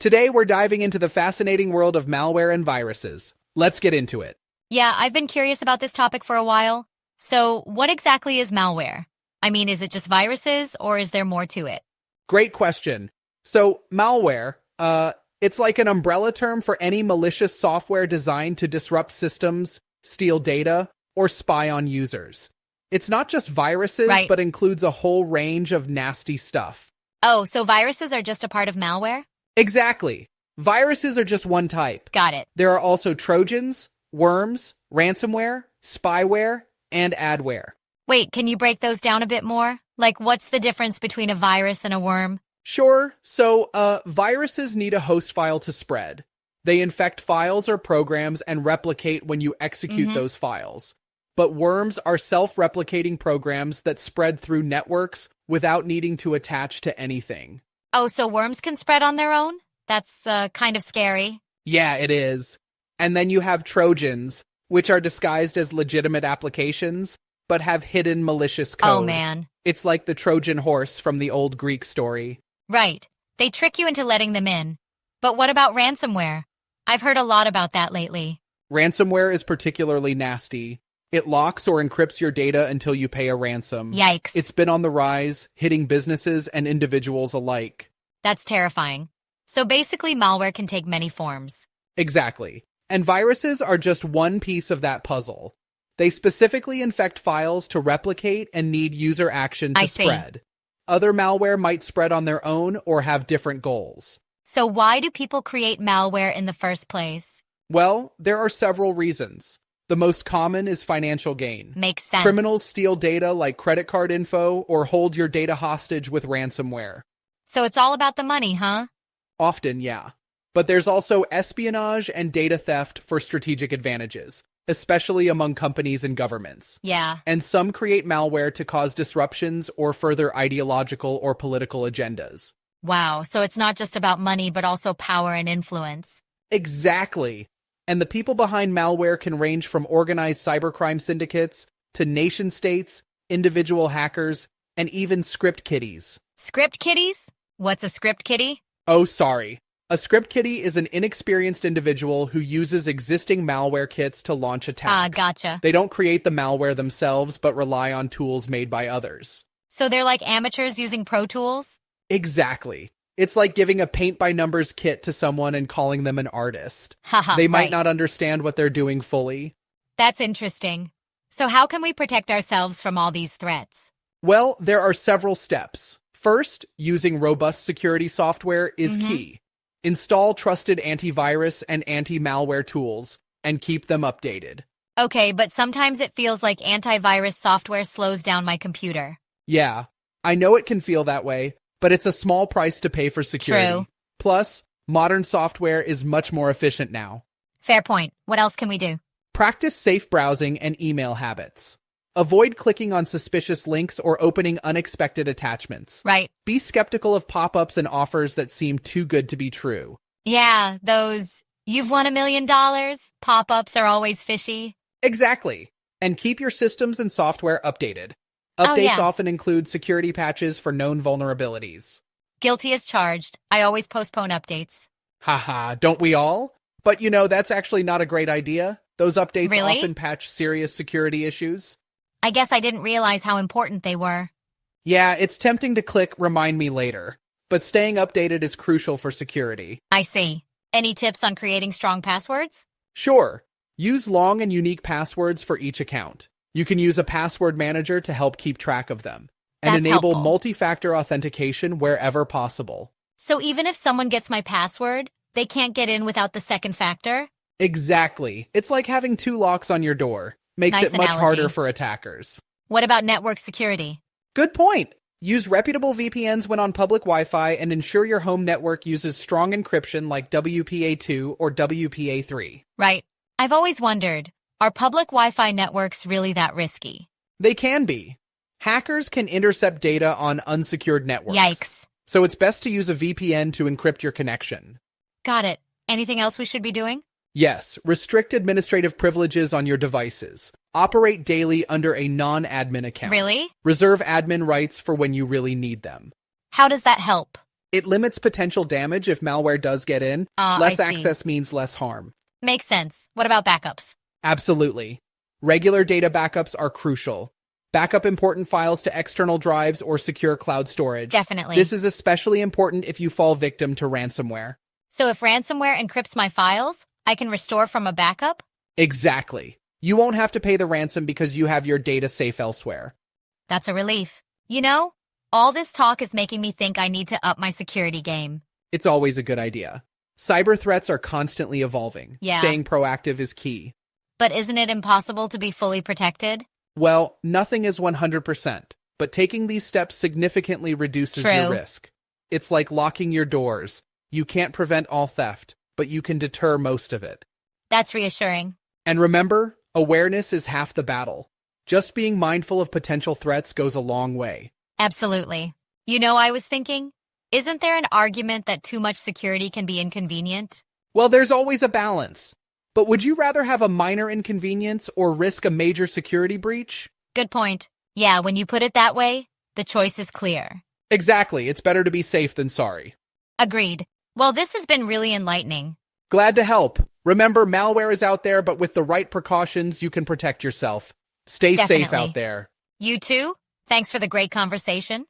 Today we're diving into the fascinating world of malware and viruses. Let's get into it. Yeah, I've been curious about this topic for a while. So, what exactly is malware? I mean, is it just viruses or is there more to it? Great question. So, malware, it's like an umbrella term for any malicious software designed to disrupt systems, steal data, or spy on users. It's not just viruses, Right. but includes a whole range of nasty stuff. Oh, so viruses are just a part of malware? Exactly. Viruses are just one type. Got it. There are also trojans, worms, ransomware, spyware, and adware. Wait, can you break those down a bit more? Like, what's the difference between a virus and a worm? Sure. So, viruses need a host file to spread. They infect files or programs and replicate when you execute those files. But worms are self-replicating programs that spread through networks without needing to attach to anything. Oh, so worms can spread on their own? That's kind of scary. Yeah, it is. And then you have trojans, which are disguised as legitimate applications, but have hidden malicious code. Oh, man. It's like the Trojan horse from the old Greek story. Right. They trick you into letting them in. But what about ransomware? I've heard a lot about that lately. Ransomware is particularly nasty. It locks or encrypts your data until you pay a ransom. Yikes. It's been on the rise, hitting businesses and individuals alike. That's terrifying. So basically, malware can take many forms. Exactly. And viruses are just one piece of that puzzle. They specifically infect files to replicate and need user action to spread. Other malware might spread on their own or have different goals. So why do people create malware in the first place? Well, there are several reasons. The most common is financial gain. Makes sense. Criminals steal data like credit card info or hold your data hostage with ransomware. So it's all about the money, huh? Often, yeah. But there's also espionage and data theft for strategic advantages, especially among companies and governments. Yeah. And some create malware to cause disruptions or further ideological or political agendas. Wow, so it's not just about money, but also power and influence. Exactly. And the people behind malware can range from organized cybercrime syndicates to nation-states, individual hackers, and even script kiddies. Script kiddies? What's a script kiddie? Oh, sorry. A script kiddie is an inexperienced individual who uses existing malware kits to launch attacks. Gotcha. They don't create the malware themselves, but rely on tools made by others. So they're like amateurs using pro tools? Exactly. It's like giving a paint-by-numbers kit to someone and calling them an artist. Haha, They might right. not understand what they're doing fully. That's interesting. So how can we protect ourselves from all these threats? Well, there are several steps. First, using robust security software is key. Install trusted antivirus and anti-malware tools, and keep them updated. Okay, but sometimes it feels like antivirus software slows down my computer. Yeah, I know it can feel that way, but it's a small price to pay for security. True. Plus, modern software is much more efficient now. Fair point. What else can we do? Practice safe browsing and email habits. Avoid clicking on suspicious links or opening unexpected attachments. Right. Be skeptical of pop-ups and offers that seem too good to be true. Yeah, those "you've won $1 million" pop-ups are always fishy. Exactly. And keep your systems and software updated. Oh, Updates yeah. often include security patches for known vulnerabilities. Guilty as charged. I always postpone updates. Haha, don't we all? But that's actually not a great idea. Those updates Really? often patch serious security issues. I guess I didn't realize how important they were. Yeah, it's tempting to click remind me later, but staying updated is crucial for security. I see. Any tips on creating strong passwords? Sure, use long and unique passwords for each account. You can use a password manager to help keep track of them, and That's enable helpful. multi-factor authentication wherever possible. So even if someone gets my password, they can't get in without the second factor? Exactly. It's like having two locks on your door. Makes Nice it much analogy. harder for attackers. What about network security? Good point. Use reputable VPNs when on public Wi-Fi and ensure your home network uses strong encryption like WPA2 or WPA3. Right. I've always wondered, are public Wi-Fi networks really that risky? They can be. Hackers can intercept data on unsecured networks. Yikes. So it's best to use a VPN to encrypt your connection. Got it. Anything else we should be doing? Yes, restrict administrative privileges on your devices. Operate daily under a non-admin account. Really? Reserve admin rights for when you really need them. How does that help? It limits potential damage if malware does get in. I Less see. access means less harm. Makes sense. What about backups? Absolutely. Regular data backups are crucial. Backup important files to external drives or secure cloud storage. Definitely. This is especially important if you fall victim to ransomware. So if ransomware encrypts my files, I can restore from a backup? Exactly. You won't have to pay the ransom because you have your data safe elsewhere. That's a relief. You know, all this talk is making me think I need to up my security game. It's always a good idea. Cyber threats are constantly evolving. Yeah. Staying proactive is key. But isn't it impossible to be fully protected? Well, nothing is 100%, but taking these steps significantly reduces True. your risk. It's like locking your doors. You can't prevent all theft, but you can deter most of it. That's reassuring. And remember, awareness is half the battle. Just being mindful of potential threats goes a long way. Absolutely. You know, I was thinking, isn't there an argument that too much security can be inconvenient? Well, there's always a balance. But would you rather have a minor inconvenience or risk a major security breach? Good point. Yeah, when you put it that way, the choice is clear. Exactly. It's better to be safe than sorry. Agreed. Well, this has been really enlightening. Glad to help. Remember, malware is out there, but with the right precautions, you can protect yourself. Stay safe Definitely. out there. You too? Thanks for the great conversation.